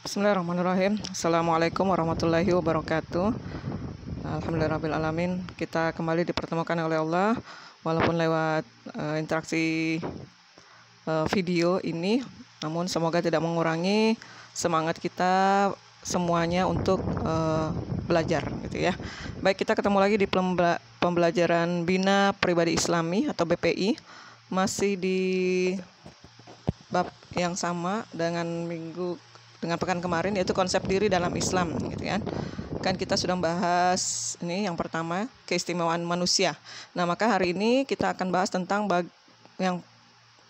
Bismillahirrahmanirrahim. Assalamualaikum warahmatullahi wabarakatuh. Alhamdulillahirrahmanirrahim. Kita kembali dipertemukan oleh Allah walaupun lewat interaksi video ini, namun semoga tidak mengurangi semangat kita semuanya untuk belajar gitu ya. Baik, kita ketemu lagi di pembelajaran Bina Pribadi Islami atau BPI, masih di bab yang sama dengan pekan kemarin, yaitu konsep diri dalam Islam gitu kan kita sudah bahas ini yang pertama, keistimewaan manusia. Nah, maka hari ini kita akan bahas tentang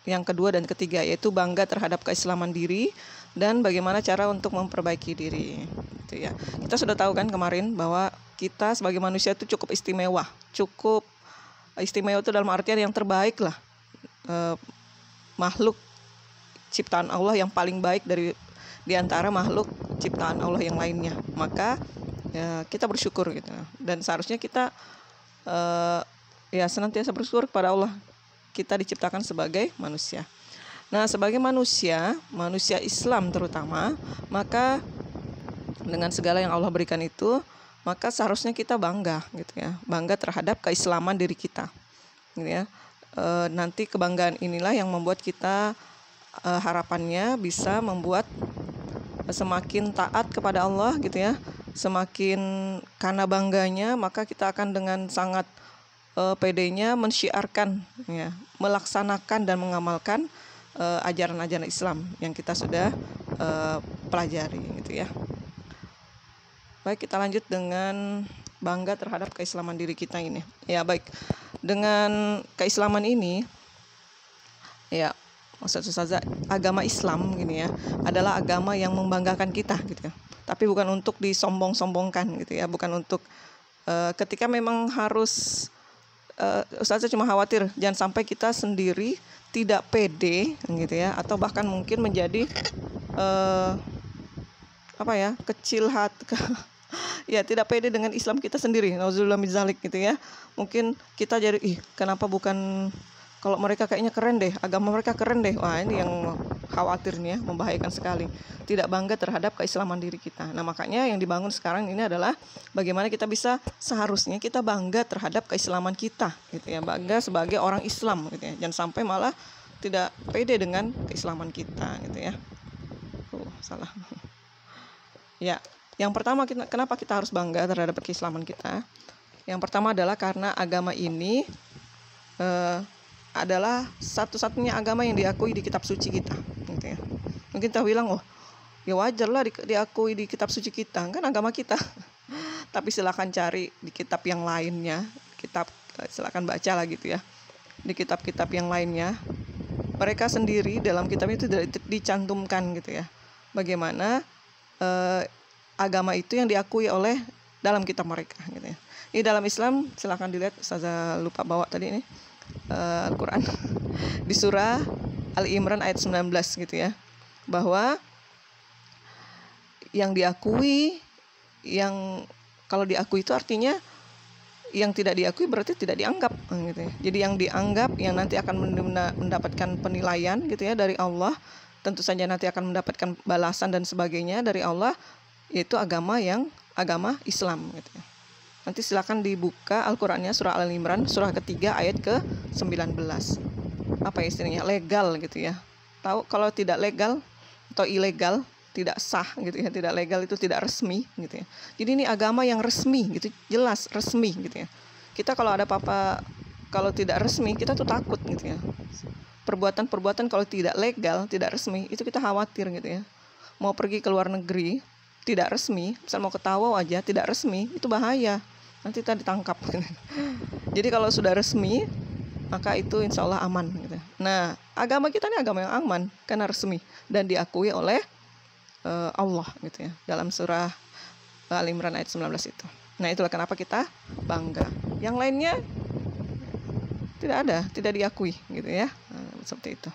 yang kedua dan ketiga, yaitu bangga terhadap keislaman diri dan bagaimana cara untuk memperbaiki diri gitu ya. Kita sudah tahu kan kemarin bahwa kita sebagai manusia itu cukup istimewa itu dalam artian yang terbaik lah, makhluk ciptaan Allah yang paling baik di antara makhluk ciptaan Allah yang lainnya. Maka ya, kita bersyukur gitu. Dan seharusnya kita senantiasa bersyukur kepada Allah. Kita diciptakan sebagai manusia. Nah, sebagai manusia Islam terutama, maka dengan segala yang Allah berikan itu, maka seharusnya kita bangga gitu ya. Bangga terhadap keislaman diri kita. Gitu ya. Nanti kebanggaan inilah yang membuat kita harapannya bisa membuat semakin taat kepada Allah gitu ya. Semakin karena bangganya, maka kita akan dengan sangat pedenya mensyiarkan ya, melaksanakan dan mengamalkan ajaran-ajaran Islam yang kita sudah pelajari gitu ya. Baik, kita lanjut dengan bangga terhadap keislaman diri kita ini. Ya, baik. Dengan keislaman ini ya, maksud Ustazah, agama Islam gini ya, adalah agama yang membanggakan kita gitu ya. Tapi bukan untuk disombong-sombongkan gitu ya, bukan untuk ketika memang harus Ustazah cuma khawatir jangan sampai kita sendiri tidak pede gitu ya, atau bahkan mungkin menjadi kecil hati ya, tidak pede dengan Islam kita sendiri. Nauzubillah min dzalik gitu ya. Mungkin kita jadi kenapa bukan, kalau mereka kayaknya keren deh, agama mereka keren deh. Wah, ini yang khawatirnya, membahayakan sekali. Tidak bangga terhadap keislaman diri kita. Nah, makanya yang dibangun sekarang ini adalah bagaimana kita bisa, seharusnya kita bangga terhadap keislaman kita gitu ya. Bangga sebagai orang Islam gitu ya. Jangan sampai malah tidak pede dengan keislaman kita gitu ya. Salah. Ya, yang pertama, kenapa kita harus bangga terhadap keislaman kita? Yang pertama adalah karena agama ini adalah satu-satunya agama yang diakui di kitab suci kita gitu ya. Mungkin kita bilang, ya wajar lah diakui di kitab suci kita, kan agama kita. Tapi silakan cari di kitab yang lainnya, silakan baca lah gitu ya. Di kitab-kitab yang lainnya, mereka sendiri dalam kitab itu dicantumkan gitu ya, bagaimana agama itu yang diakui oleh dalam kitab mereka gitu ya. Ini dalam Islam, silakan dilihat, saya lupa bawa tadi ini Al-Quran di surah Al-Imran ayat 19 gitu ya, bahwa yang diakui, yang kalau diakui itu artinya yang tidak diakui berarti tidak dianggap gitu ya. Jadi yang dianggap, yang nanti akan mendapatkan penilaian gitu ya dari Allah, tentu saja nanti akan mendapatkan balasan dan sebagainya dari Allah, yaitu agama Islam gitu ya. Nanti silakan dibuka Al-Qur'annya, surah Al-Imran, surah ketiga ayat ke-19. Apa istilahnya? Legal gitu ya. Tahu kalau tidak legal atau ilegal, tidak sah gitu ya. Tidak legal itu tidak resmi gitu ya. Jadi ini agama yang resmi gitu, jelas resmi gitu ya. Kita kalau ada apa-apa, kalau tidak resmi, kita tuh takut gitu ya. Perbuatan-perbuatan kalau tidak legal, tidak resmi, itu kita khawatir gitu ya. Mau pergi ke luar negeri, tidak resmi, misal mau ke Tawau aja, tidak resmi, itu bahaya. Nanti kita ditangkap. Jadi kalau sudah resmi, maka itu insya Allah aman gitu. Nah, agama kita ini agama yang aman karena resmi dan diakui oleh Allah gitu ya, dalam surah Al-Imran ayat 19 itu. Nah, itulah kenapa kita bangga. Yang lainnya tidak diakui gitu ya. Seperti itu.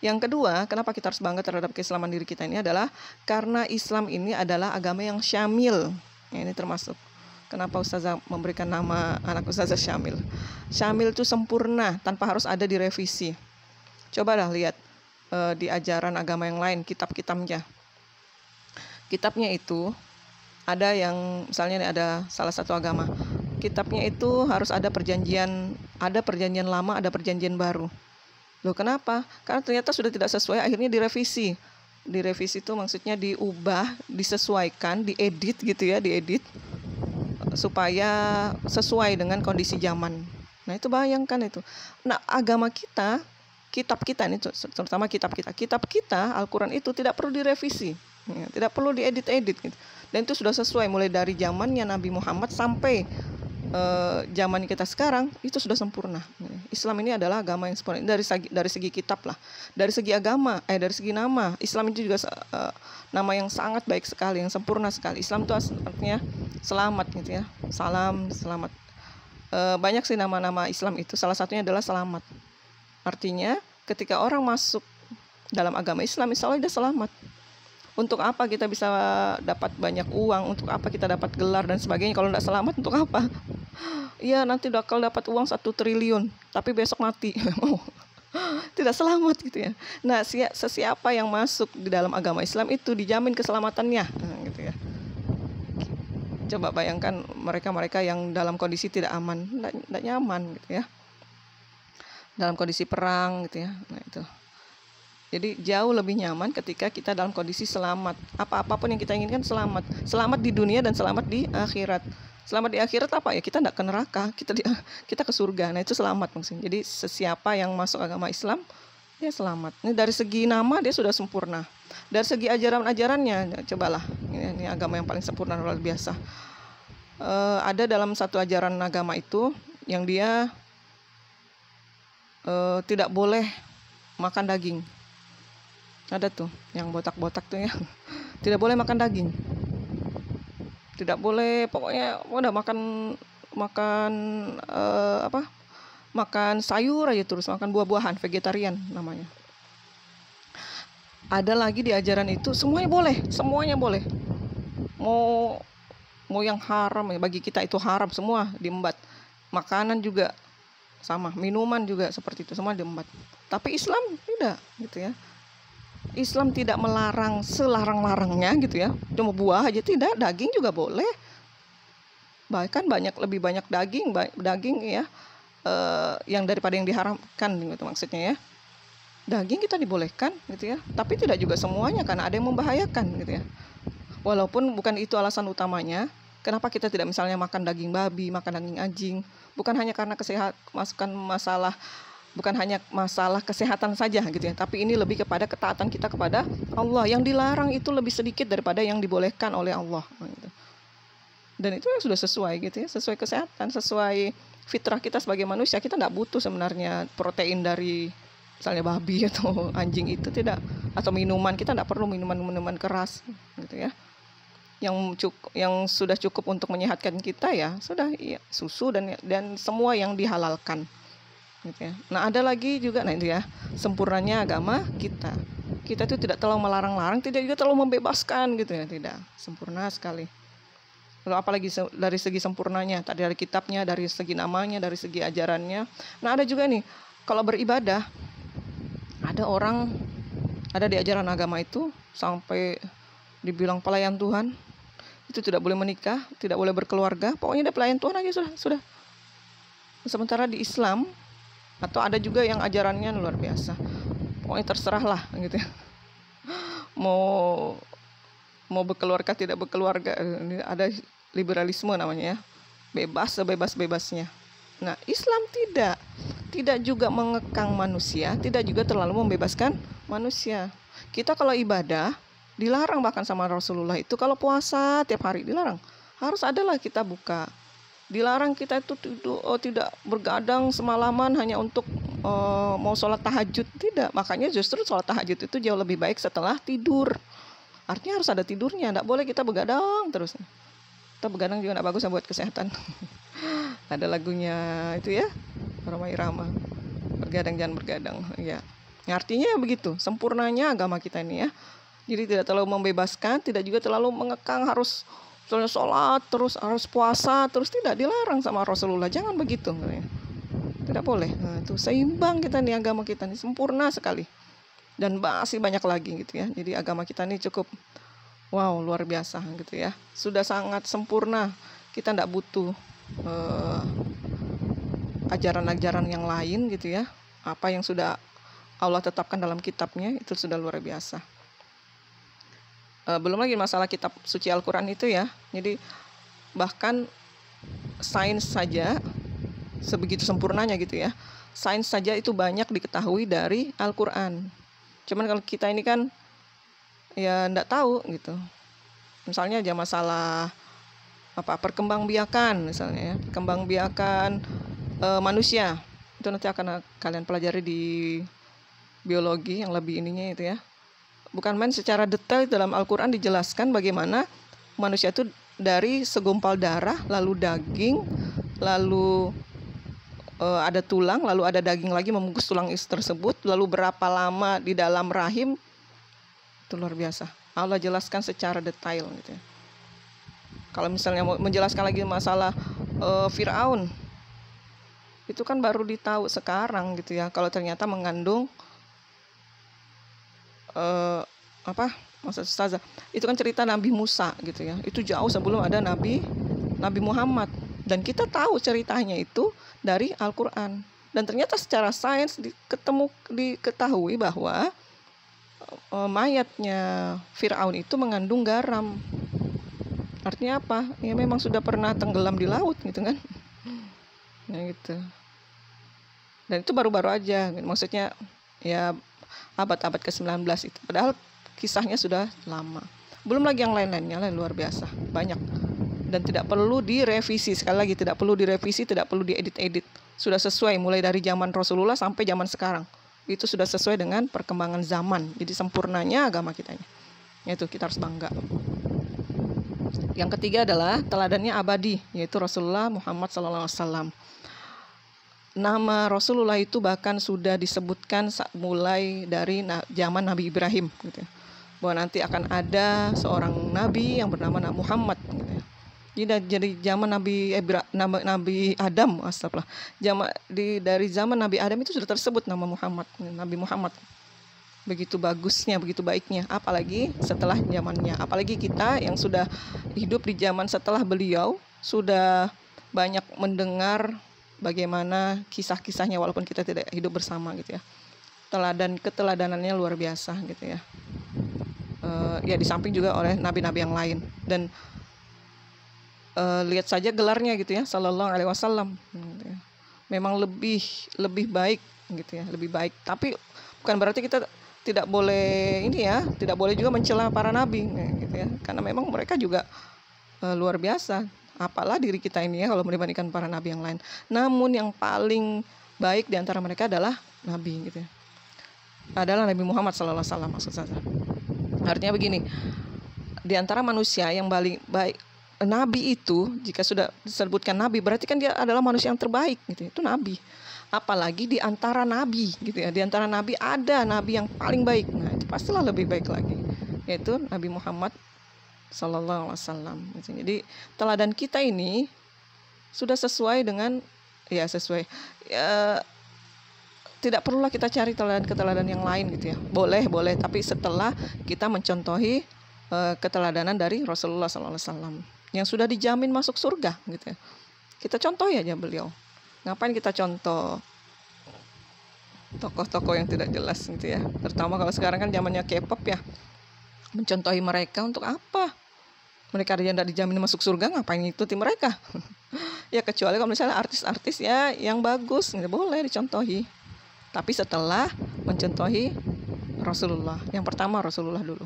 Yang kedua, kenapa kita harus bangga terhadap keislaman diri kita ini adalah karena Islam ini adalah agama yang syamil. Ya, ini termasuk kenapa Ustazah memberikan nama anak Ustazah Syamil. Syamil itu sempurna, tanpa harus ada direvisi. Cobalah lihat di ajaran agama yang lain, kitab-kitabnya. Kitabnya itu ada yang misalnya nih, ada salah satu agama, kitabnya itu harus ada perjanjian lama, ada perjanjian baru. Loh kenapa? Karena ternyata sudah tidak sesuai, akhirnya direvisi. Direvisi itu maksudnya diubah, disesuaikan, diedit gitu ya, diedit supaya sesuai dengan kondisi zaman. Nah itu bayangkan itu. Nah agama kita, kitab kita ini, terutama kitab kita, Al-Quran itu tidak perlu direvisi, ya, tidak perlu diedit-edit gitu. Dan itu sudah sesuai mulai dari zamannya Nabi Muhammad sampai zaman kita sekarang, itu sudah sempurna. Islam ini adalah agama yang sempurna dari segi kitab lah, dari segi agama, dari segi nama. Islam itu juga nama yang sangat baik sekali, yang sempurna sekali. Islam itu artinya selamat gitu ya, salam, selamat. Banyak sih nama-nama Islam itu, salah satunya adalah selamat. Artinya ketika orang masuk dalam agama Islam, insya Allah dia selamat. Untuk apa kita bisa dapat banyak uang, untuk apa kita dapat gelar dan sebagainya, kalau tidak selamat untuk apa? Iya, nanti bakal dapat uang 1 triliun, tapi besok mati. Tidak selamat gitu ya. Nah, sesiapa yang masuk di dalam agama Islam itu dijamin keselamatannya, gitu ya. Coba bayangkan mereka-mereka yang dalam kondisi tidak aman, tidak nyaman gitu ya, dalam kondisi perang gitu ya. Nah itu, jadi jauh lebih nyaman ketika kita dalam kondisi selamat. Apapun yang kita inginkan selamat. Selamat di dunia dan selamat di akhirat. Selamat di akhirat apa ya? Kita tidak ke neraka, kita ke surga. Nah itu selamat maksudnya. Jadi sesiapa yang masuk agama Islam, dia selamat. Ini dari segi nama dia sudah sempurna. Dari segi ajaran-ajarannya, cobalah. Ini agama yang paling sempurna, luar biasa. Ada dalam satu ajaran agama itu yang dia tidak boleh makan daging. Ada tuh yang botak-botak tuh ya, tidak boleh makan daging, tidak boleh, pokoknya udah makan sayur aja terus, makan buah-buahan, vegetarian namanya. Ada lagi di ajaran itu semuanya boleh, mau yang haram ya, bagi kita itu haram semua diembat. Makanan juga sama, minuman juga seperti itu, semua diembat. Tapi Islam tidak gitu ya. Islam tidak melarang selarang-larangnya gitu ya, cuma buah aja tidak, daging juga boleh, bahkan lebih banyak daging ya, yang daripada yang diharamkan gitu maksudnya ya. Daging kita dibolehkan gitu ya, tapi tidak juga semuanya, karena ada yang membahayakan gitu ya. Walaupun bukan itu alasan utamanya kenapa kita tidak misalnya makan daging babi, makan daging anjing, bukan hanya karena bukan hanya masalah kesehatan saja gitu ya, tapi ini lebih kepada ketaatan kita kepada Allah. Yang dilarang itu lebih sedikit daripada yang dibolehkan oleh Allah gitu. Dan itu yang sudah sesuai gitu ya, sesuai kesehatan, sesuai fitrah kita sebagai manusia. Kita tidak butuh sebenarnya protein dari misalnya babi atau anjing, itu tidak, atau minuman, kita tidak perlu minuman keras gitu ya. Yang sudah cukup untuk menyehatkan kita ya sudah, ya, susu dan semua yang dihalalkan gitu ya. Nah ada lagi juga, nah itu ya, sempurnanya agama kita itu tidak terlalu melarang-larang, tidak juga terlalu membebaskan gitu ya, tidak, sempurna sekali. Lalu apalagi dari segi sempurnanya, tadi dari kitabnya, dari segi namanya, dari segi ajarannya. Nah ada juga nih, kalau beribadah, ada di ajaran agama itu sampai dibilang pelayan Tuhan, itu tidak boleh menikah, tidak boleh berkeluarga, pokoknya dia pelayan Tuhan aja sudah. Sementara di Islam, atau ada juga yang ajarannya luar biasa, pokoknya terserah lah gitu ya, mau berkeluarga tidak berkeluarga, ada liberalisme namanya ya, bebas sebebas-bebasnya. Nah Islam tidak juga mengekang manusia, tidak juga terlalu membebaskan manusia. Kita kalau ibadah dilarang, bahkan sama Rasulullah itu kalau puasa tiap hari dilarang, harus adalah kita buka. Dilarang kita itu tidak bergadang semalaman hanya untuk mau sholat tahajud, tidak. Makanya justru sholat tahajud itu jauh lebih baik setelah tidur. Artinya harus ada tidurnya, tidak boleh kita begadang terus. Kita begadang juga tidak bagus buat kesehatan. Ada lagunya itu ya, Roma Irama, bergadang jangan bergadang ya. Artinya begitu sempurnanya agama kita ini ya. Jadi tidak terlalu membebaskan, tidak juga terlalu mengekang harus sholat terus, harus puasa terus, tidak, dilarang sama Rasulullah, jangan begitu, tidak boleh. Nah, itu seimbang kita nih, agama kita ini sempurna sekali, dan masih banyak lagi gitu ya. Jadi agama kita ini cukup wow, luar biasa gitu ya. Sudah sangat sempurna. Kita tidak butuh ajaran-ajaran yang lain gitu ya. Apa yang sudah Allah tetapkan dalam kitabnya itu sudah luar biasa. Belum lagi masalah kitab suci Al-Quran itu ya. Jadi bahkan sains saja sebegitu sempurnanya gitu ya. Sains saja itu banyak diketahui dari Al-Quran. Cuman kalau kita ini kan ya enggak tahu gitu. Misalnya aja masalah perkembangbiakan misalnya ya. Perkembangbiakan manusia. Itu nanti akan kalian pelajari di biologi yang lebih ininya itu ya. Bukan main, secara detail dalam Al-Quran dijelaskan bagaimana manusia itu dari segumpal darah, lalu daging, lalu ada tulang, lalu ada daging lagi membungkus tulang tersebut, lalu berapa lama di dalam rahim. Itu luar biasa. Allah jelaskan secara detail gitu ya. Kalau misalnya mau menjelaskan lagi masalah Fir'aun, itu kan baru ditahu sekarang gitu ya, kalau ternyata mengandung maksud Ustazah, itu kan cerita Nabi Musa gitu ya. Itu jauh sebelum ada Nabi Muhammad. Dan kita tahu ceritanya itu dari Al-Quran. Dan ternyata secara sains diketahui bahwa mayatnya Fir'aun itu mengandung garam. Artinya apa? Ya memang sudah pernah tenggelam di laut gitu kan. Nah gitu. Dan itu baru-baru aja. Maksudnya ya abad-abad ke-19 itu. Padahal kisahnya sudah lama. Belum lagi yang lain-lainnya lah, luar biasa. Banyak. Dan tidak perlu direvisi. Sekali lagi, tidak perlu direvisi, tidak perlu diedit-edit. Sudah sesuai mulai dari zaman Rasulullah sampai zaman sekarang. Itu sudah sesuai dengan perkembangan zaman. Jadi sempurnanya agama kita ini. Itu kita harus bangga. Yang ketiga adalah teladannya abadi, yaitu Rasulullah Muhammad SAW. Nama Rasulullah itu bahkan sudah disebutkan mulai dari zaman Nabi Ibrahim gitu ya. Bahwa nanti akan ada seorang nabi yang bernama Nabi Muhammad gitu ya. Jadi zaman Nabi Adam, astagfirullah. Dari zaman Nabi Adam itu sudah tersebut nama Muhammad, Nabi Muhammad. Begitu bagusnya, begitu baiknya, apalagi setelah zamannya. Apalagi kita yang sudah hidup di zaman setelah beliau, sudah banyak mendengar bagaimana kisah-kisahnya walaupun kita tidak hidup bersama gitu ya. Keteladanannya luar biasa gitu ya. Ya di samping juga oleh nabi-nabi yang lain. Dan lihat saja gelarnya gitu ya, Sallallahu Alaihi Wasallam. Gitu ya. Memang lebih baik gitu ya, lebih baik. Tapi bukan berarti kita tidak boleh tidak boleh juga mencela para nabi gitu ya. Karena memang mereka juga luar biasa. Apalah diri kita ini ya kalau dibandingkan para nabi yang lain. Namun yang paling baik di antara mereka adalah nabi gitu ya. Adalah Nabi Muhammad SAW maksud saya. Artinya begini, di antara manusia yang paling baik, nabi itu jika sudah disebutkan nabi berarti kan dia adalah manusia yang terbaik gitu. Itu nabi. Apalagi di antara nabi gitu ya. Di antara nabi ada nabi yang paling baik. Nah, itu pastilah lebih baik lagi. Yaitu Nabi Muhammad Sallallahu Alaihi Wasallam. Jadi teladan kita ini sudah sesuai dengan tidak perlulah kita cari keteladan yang lain gitu ya. Boleh, tapi setelah kita mencontohi keteladanan dari Rasulullah Sallallahu Alaihi Wasallam yang sudah dijamin masuk surga gitu ya. Kita contohi aja beliau. Ngapain kita contoh tokoh-tokoh yang tidak jelas gitu ya. Terutama kalau sekarang kan zamannya K-pop ya. Mencontohi mereka untuk apa? Mereka yang tidak dijamin masuk surga, ngapain ngikuti mereka? Ya kecuali kalau misalnya artis-artis ya yang bagus, boleh dicontohi. Tapi setelah mencontohi Rasulullah, yang pertama Rasulullah dulu.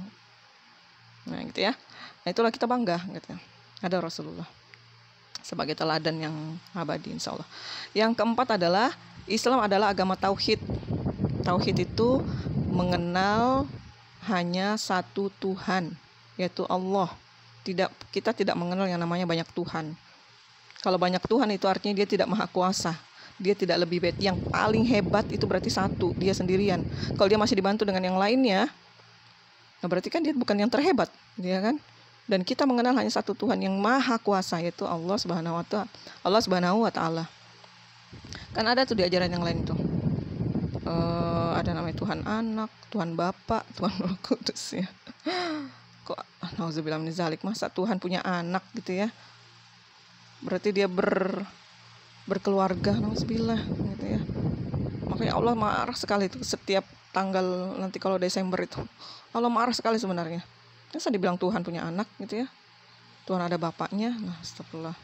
Nah gitu ya. Nah itulah kita bangga gitu. Ada Rasulullah sebagai teladan yang abadi insya Allah. Yang keempat adalah Islam adalah agama tauhid. Tauhid itu mengenal hanya satu Tuhan, yaitu Allah. Kita tidak mengenal yang namanya banyak Tuhan. Kalau banyak Tuhan itu artinya dia tidak maha kuasa. Dia tidak lebih baik. Yang paling hebat itu berarti satu, dia sendirian. Kalau dia masih dibantu dengan yang lainnya, nah berarti kan dia bukan yang terhebat, ya kan? Dan kita mengenal hanya satu Tuhan yang maha kuasa, yaitu Allah Subhanahu wa Ta'ala. Kan ada tuh di ajaran yang lain tuh. Ada namanya Tuhan Anak, Tuhan Bapa, Tuhan Roh Kudus ya. kok nauzubillah min zalik, masa Tuhan punya anak gitu ya. Berarti dia berkeluarga, nauzubillah gitu ya. Makanya Allah marah sekali itu setiap tanggal nanti kalau Desember itu. Allah marah sekali sebenarnya. Masa dibilang Tuhan punya anak gitu ya. Tuhan ada bapaknya. Nah, astagfirullah.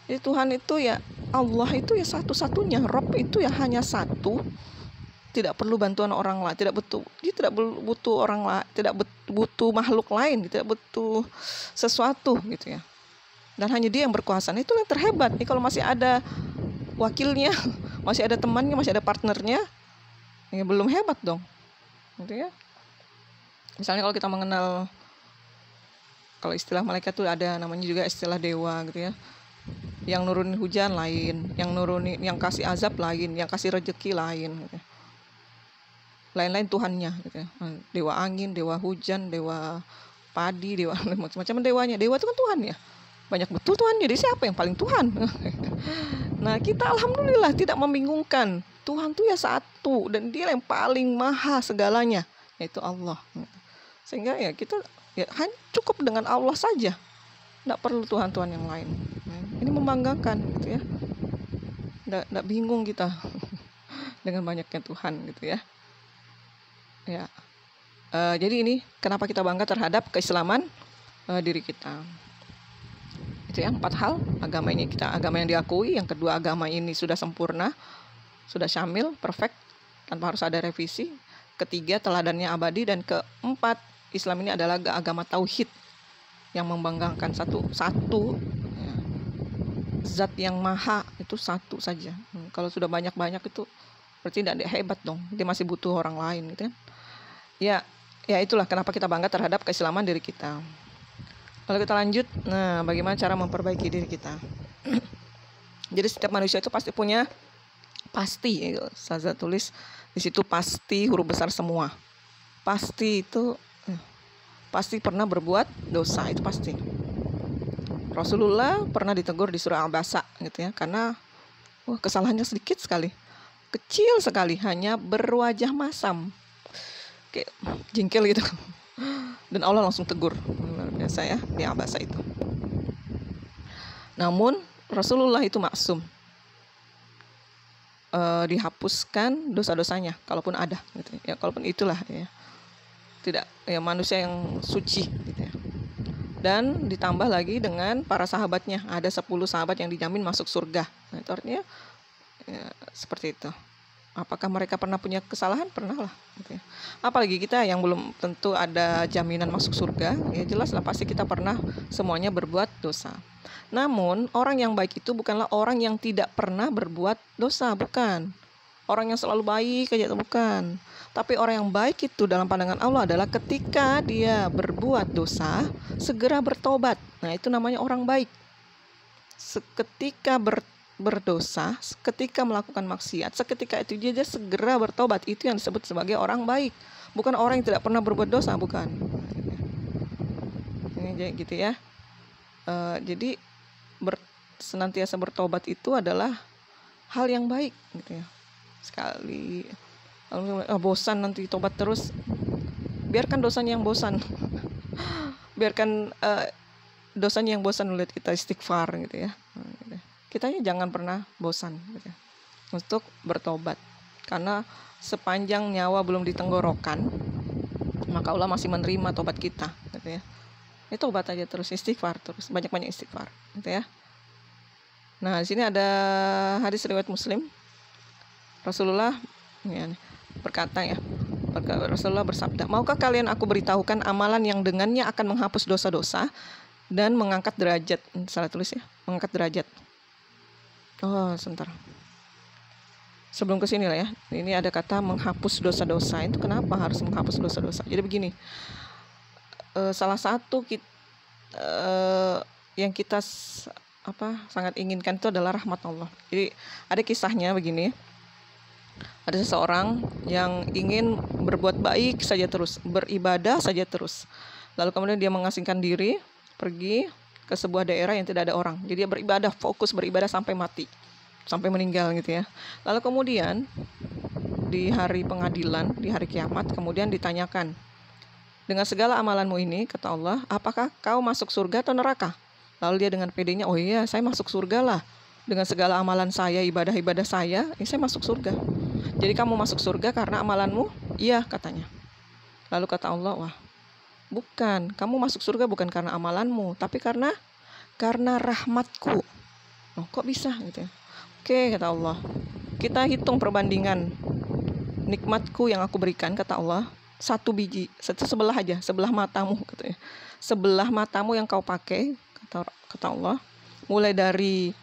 Jadi Tuhan itu ya, Allah itu ya satu-satunya, Rob itu ya hanya satu, tidak perlu bantuan orang lain, dia tidak butuh orang lain, tidak butuh makhluk lain, tidak butuh sesuatu gitu ya. Dan hanya dia yang berkuasa. Nah, itu yang terhebat. Nih kalau masih ada wakilnya, masih ada temannya, masih ada partnernya, ya belum hebat dong, gitu ya. Misalnya kalau kita mengenal, kalau istilah malaikat tuh ada namanya juga istilah dewa gitu ya. Yang nurunin hujan lain, yang kasih azab lain, yang kasih rezeki lain gitu. Lain-lain Tuhannya gitu ya. Dewa angin, dewa hujan, dewa padi, dewa macam-macam dewanya. Dewa itu kan Tuhan ya. Banyak betul Tuhannya. Jadi siapa yang paling Tuhan? Nah, kita alhamdulillah tidak membingungkan. Tuhan tuh ya satu dan dia yang paling maha segalanya, yaitu Allah. Sehingga ya kita ya cukup dengan Allah saja. Tidak perlu Tuhan-Tuhan yang lain. Ini membanggakan gitu ya. Tidak bingung kita dengan banyaknya Tuhan gitu ya. Ya. Jadi ini kenapa kita bangga terhadap keislaman diri kita. Itu ya 4 hal. Agama yang diakui. Yang kedua, agama ini sudah sempurna, sudah syamil, perfect, tanpa harus ada revisi. Ketiga, teladannya abadi. Dan keempat, Islam ini adalah agama tauhid yang membanggakan satu ya. Zat yang maha itu satu saja. Kalau sudah banyak itu berarti tidak hebat dong, dia masih butuh orang lain gitu kan. Ya itulah kenapa kita bangga terhadap keislaman diri kita. Kalau kita lanjut, nah bagaimana cara memperbaiki diri kita. Jadi setiap manusia itu pasti punya, Ustazah tulis di situ pasti huruf besar semua. Pasti itu pasti pernah berbuat dosa, itu pasti. Rasulullah pernah ditegur di surah Al-Basa gitu ya, karena kesalahannya sedikit sekali, kecil sekali, hanya berwajah masam, kayak jengkel gitu. Dan Allah langsung tegur, luar biasa ya di Al-Basa itu. Namun Rasulullah itu maksum, dihapuskan dosa-dosanya kalaupun ada gitu ya, kalaupun itulah ya. Tidak ya, manusia yang suci gitu ya. Dan ditambah lagi dengan para sahabatnya, ada 10 sahabat yang dijamin masuk surga. Nah, itu artinya ya, seperti itu. Apakah mereka pernah punya kesalahan? Pernah lah gitu ya. Apalagi kita yang belum tentu ada jaminan masuk surga, ya jelas lah pasti kita pernah semuanya berbuat dosa. Namun orang yang baik itu bukanlah orang yang tidak pernah berbuat dosa, bukan. Orang yang selalu baik aja itu bukan. Tapi orang yang baik itu dalam pandangan Allah adalah ketika dia berbuat dosa, segera bertobat. Nah, itu namanya orang baik. Seketika berdosa, ketika melakukan maksiat, seketika itu dia segera bertobat. Itu yang disebut sebagai orang baik. Bukan orang yang tidak pernah berbuat dosa, bukan. Ini gitu ya. Jadi senantiasa bertobat itu adalah hal yang baik gitu ya. Sekali bosan nanti tobat terus, biarkan dosanya yang bosan. Biarkan dosanya yang bosan, lihat kita istighfar gitu ya. Gitu. Kitanya jangan pernah bosan gitu ya, untuk bertobat, karena sepanjang nyawa belum ditenggorokan maka Allah masih menerima tobat kita gitu ya. Itu tobat aja terus, istighfar terus, banyak-banyak istighfar gitu ya. Nah, di sini ada hadis riwayat Muslim. Rasulullah ya, berkata ya, Rasulullah bersabda, maukah kalian aku beritahukan amalan yang dengannya akan menghapus dosa-dosa dan mengangkat derajat. Salah tulis ya, mengangkat derajat. Oh, sebentar. Sebelum ke sini lah ya. Ini ada kata menghapus dosa-dosa. Itu kenapa harus menghapus dosa-dosa? Jadi begini. Salah satu yang kita sangat inginkan itu adalah rahmat Allah. Jadi ada kisahnya begini. Ada seseorang yang ingin berbuat baik saja terus, beribadah saja terus. Lalu kemudian dia mengasingkan diri, pergi ke sebuah daerah yang tidak ada orang. Jadi dia beribadah, fokus beribadah sampai mati, sampai meninggal gitu ya. Lalu kemudian di hari pengadilan, di hari kiamat, kemudian ditanyakan, dengan segala amalanmu ini, kata Allah, apakah kau masuk surga atau neraka? Lalu dia dengan pedenya, oh iya, saya masuk surga lah. Dengan segala amalan saya, ibadah-ibadah saya, saya masuk surga. Jadi kamu masuk surga karena amalanmu? Iya, katanya. Lalu kata Allah, wah, bukan. Kamu masuk surga bukan karena amalanmu, tapi karena rahmatku. Oh, kok bisa gitu ya? Oke, kata Allah. Kita hitung perbandingan nikmatku yang aku berikan, kata Allah. 1 biji, sebelah aja, sebelah matamu, katanya. Sebelah matamu yang kau pakai, kata Allah, mulai dari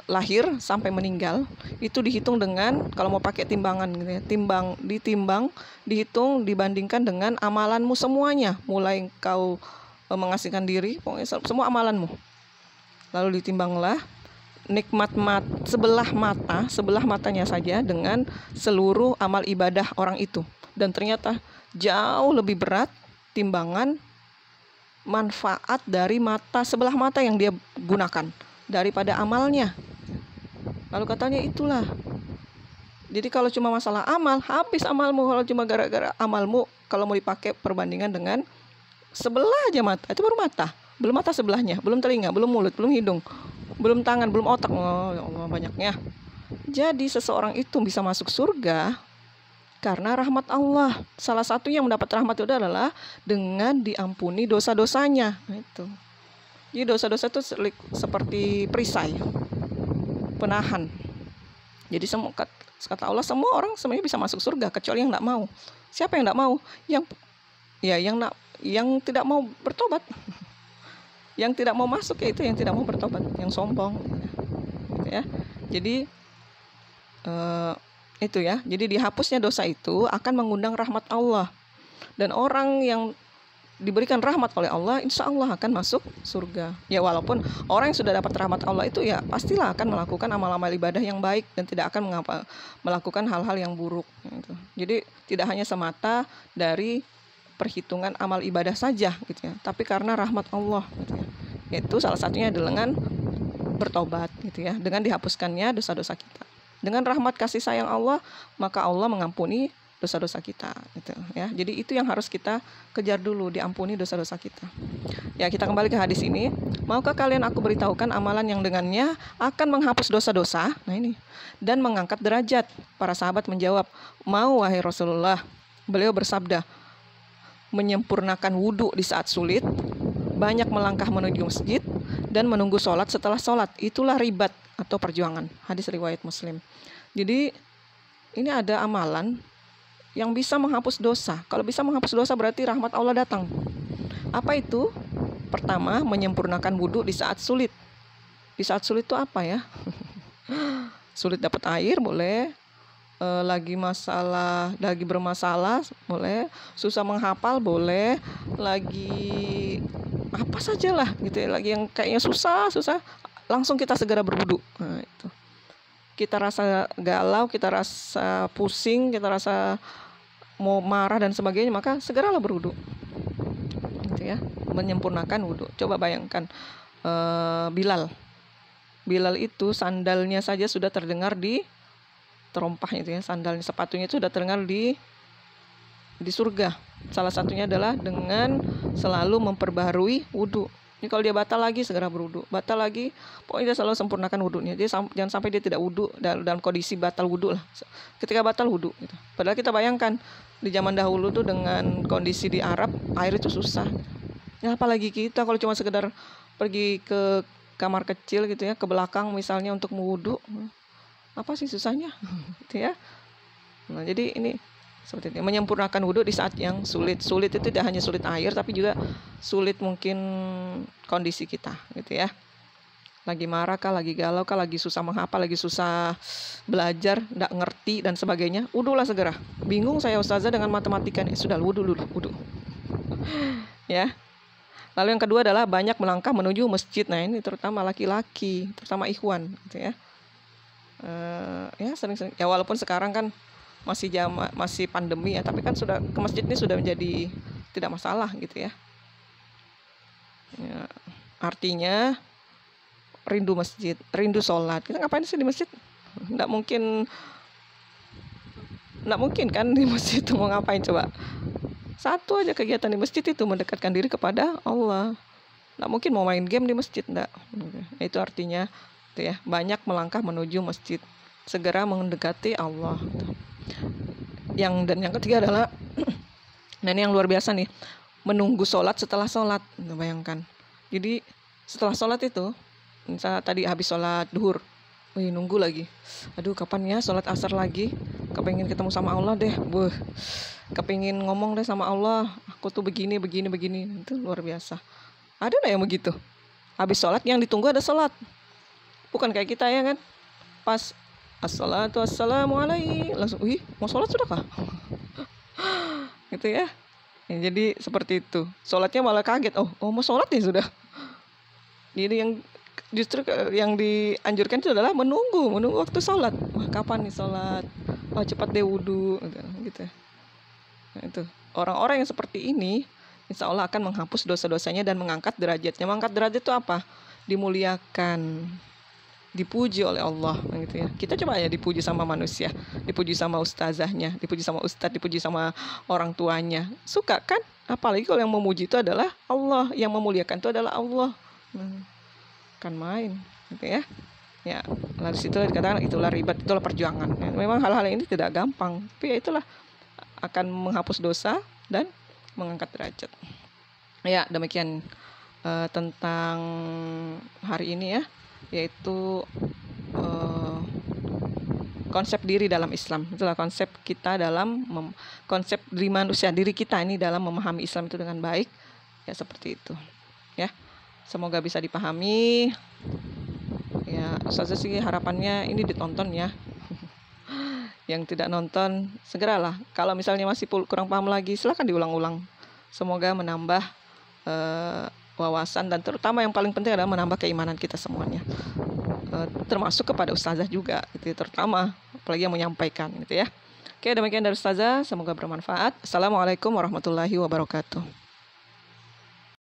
lahir sampai meninggal, itu dihitung dengan, kalau mau pakai timbangan gitu ya, dihitung, dibandingkan dengan amalanmu semuanya, mulai kau mengasihkan diri, pokoknya semua amalanmu. Lalu ditimbanglah nikmat sebelah matanya saja dengan seluruh amal ibadah orang itu. Dan ternyata jauh lebih berat timbangan manfaat dari sebelah mata yang dia gunakan daripada amalnya. Lalu katanya itulah. Jadi kalau cuma masalah amal, habis amalmu. Kalau cuma gara-gara amalmu, kalau mau dipakai perbandingan dengan sebelah aja mata, itu baru mata. Belum mata sebelahnya, belum telinga, belum mulut, belum hidung, belum tangan, belum otak. Oh ya Allah, banyaknya. Jadi seseorang itu bisa masuk surga karena rahmat Allah. Salah satu yang mendapat rahmat itu adalah dengan diampuni dosa-dosanya. Nah, itu. Jadi dosa-dosa itu seperti perisai, penahan. Jadi kata Allah, semua orang sebenarnya bisa masuk surga kecuali yang tidak mau. Siapa yang tidak mau? Yang tidak mau bertobat. Yang tidak mau masuk ya itu yang tidak mau bertobat, yang sombong. Gitu ya. Jadi itu ya. Jadi dihapusnya dosa itu akan mengundang rahmat Allah. Dan orang yang diberikan rahmat oleh Allah, insya Allah akan masuk surga. Ya walaupun orang yang sudah dapat rahmat Allah itu ya pastilah akan melakukan amal-amal ibadah yang baik dan tidak akan melakukan hal-hal yang buruk. Gitu. Jadi tidak hanya semata dari perhitungan amal ibadah saja, gitu ya. Tapi karena rahmat Allah, gitu ya. Yaitu salah satunya dengan bertobat, gitu ya. Dengan dihapuskannya dosa-dosa kita. Dengan rahmat kasih sayang Allah, maka Allah mengampuni dosa-dosa kita, gitu ya. Jadi itu yang harus kita kejar dulu, diampuni dosa-dosa kita. Ya, kita kembali ke hadis ini. Maukah kalian aku beritahukan amalan yang dengannya akan menghapus dosa-dosa? Nah ini. Dan mengangkat derajat. Para sahabat menjawab, mau wahai Rasulullah. Beliau bersabda, menyempurnakan wudhu di saat sulit, banyak melangkah menuju masjid, dan menunggu sholat setelah sholat. Itulah ribat atau perjuangan. Hadis riwayat Muslim. Jadi ini ada amalan yang bisa menghapus dosa. Kalau bisa menghapus dosa berarti rahmat Allah datang. Apa itu? Pertama, menyempurnakan wudhu di saat sulit. Di saat sulit itu apa ya? Sulit dapat air boleh, lagi bermasalah boleh, susah menghafal boleh, lagi apa sajalah gitu ya, lagi yang kayaknya susah, langsung kita segera berwudu. Nah, itu. Kita rasa galau, kita rasa pusing, kita rasa mau marah dan sebagainya, maka segeralah berwudu. Gitu ya, menyempurnakan wudu. Coba bayangkan Bilal itu sandalnya saja sudah terdengar di terompahnya itu ya, sandalnya, sepatunya itu sudah terdengar di surga. Salah satunya adalah dengan selalu memperbaharui wudu. Ini kalau dia batal lagi segera berwudu, batal lagi, pokoknya dia selalu sempurnakan wudunya. Dia jangan sampai dia tidak wudu dalam kondisi batal wudu lah. Ketika batal wudu gitu. Padahal kita bayangkan di zaman dahulu tuh dengan kondisi di Arab air itu susah. Ya apalagi kita kalau cuma sekedar pergi ke kamar kecil gitu ya, ke belakang misalnya untuk wudu. Apa sih susahnya? Gitu ya. Nah, jadi ini seperti itu, menyempurnakan wudhu di saat yang sulit. Sulit itu tidak hanya sulit air, tapi juga sulit mungkin kondisi kita, gitu ya. Lagi marah kah, lagi galau kah, lagi susah menghafal, lagi susah belajar, tidak ngerti dan sebagainya. Wudhulah segera. Bingung saya ustazah dengan matematika nih, sudah wudhu dulu, wudhu. Ya. Lalu yang kedua adalah banyak melangkah menuju masjid. Nah ini terutama laki-laki, terutama ikhwan, gitu ya. Ya sering-sering. Ya walaupun sekarang kan masih pandemi ya, tapi kan sudah ke masjid ini sudah menjadi tidak masalah gitu ya. Ya artinya rindu masjid, rindu sholat. Kita ngapain sih di masjid? Nggak mungkin kan di masjid itu mau ngapain coba? Satu aja kegiatan di masjid itu mendekatkan diri kepada Allah. Nggak mungkin mau main game di masjid, enggak. Itu artinya itu ya, banyak melangkah menuju masjid, segera mendekati Allah. Yang ketiga adalah nah ini yang luar biasa nih, menunggu sholat setelah sholat. Bayangkan, jadi setelah sholat itu, misalnya tadi habis sholat duhur, nunggu lagi, aduh kapan ya sholat asar lagi, kepengin ketemu sama Allah deh, kepengin ngomong deh sama Allah, aku tuh begini. Itu luar biasa. Ada nggak yang begitu? Habis sholat yang ditunggu ada sholat, bukan kayak kita ya kan, pas assalatu wassalamualaikum langsung mau sholat sudah kah? Gitu ya. Jadi seperti itu, sholatnya malah kaget, mau sholat ya sudah. Jadi yang justru yang dianjurkan itu adalah menunggu waktu sholat. Kapan nih sholat? Cepat deh wudu gitu. Nah, itu orang-orang yang seperti ini insya Allah akan menghapus dosa-dosanya dan mengangkat derajatnya. Mengangkat derajat itu apa? Dimuliakan, dipuji oleh Allah gitu ya. Kita coba ya dipuji sama manusia, dipuji sama ustazahnya, dipuji sama ustadz, dipuji sama orang tuanya. Suka kan? Apalagi kalau yang memuji itu adalah Allah, yang memuliakan itu adalah Allah. Kan main gitu ya. Ya, lalu situ dikatakan itulah ribat, itulah perjuangan. Ya, memang hal-hal ini tidak gampang, tapi ya itulah akan menghapus dosa dan mengangkat derajat. Ya, demikian tentang hari ini ya, yaitu konsep diri dalam Islam. Itulah konsep kita dalam konsep diri manusia, diri kita ini dalam memahami Islam itu dengan baik. Ya seperti itu. Ya, semoga bisa dipahami. Ya, Ustazah sih harapannya ini ditonton ya. Yang tidak nonton segeralah. Kalau misalnya masih kurang paham lagi, silakan diulang-ulang. Semoga menambah wawasan dan terutama yang paling penting adalah menambah keimanan kita semuanya. Termasuk kepada ustazah juga gitu, terutama apalagi yang menyampaikan gitu ya. Oke, demikian dari ustazah, semoga bermanfaat. Assalamualaikum warahmatullahi wabarakatuh.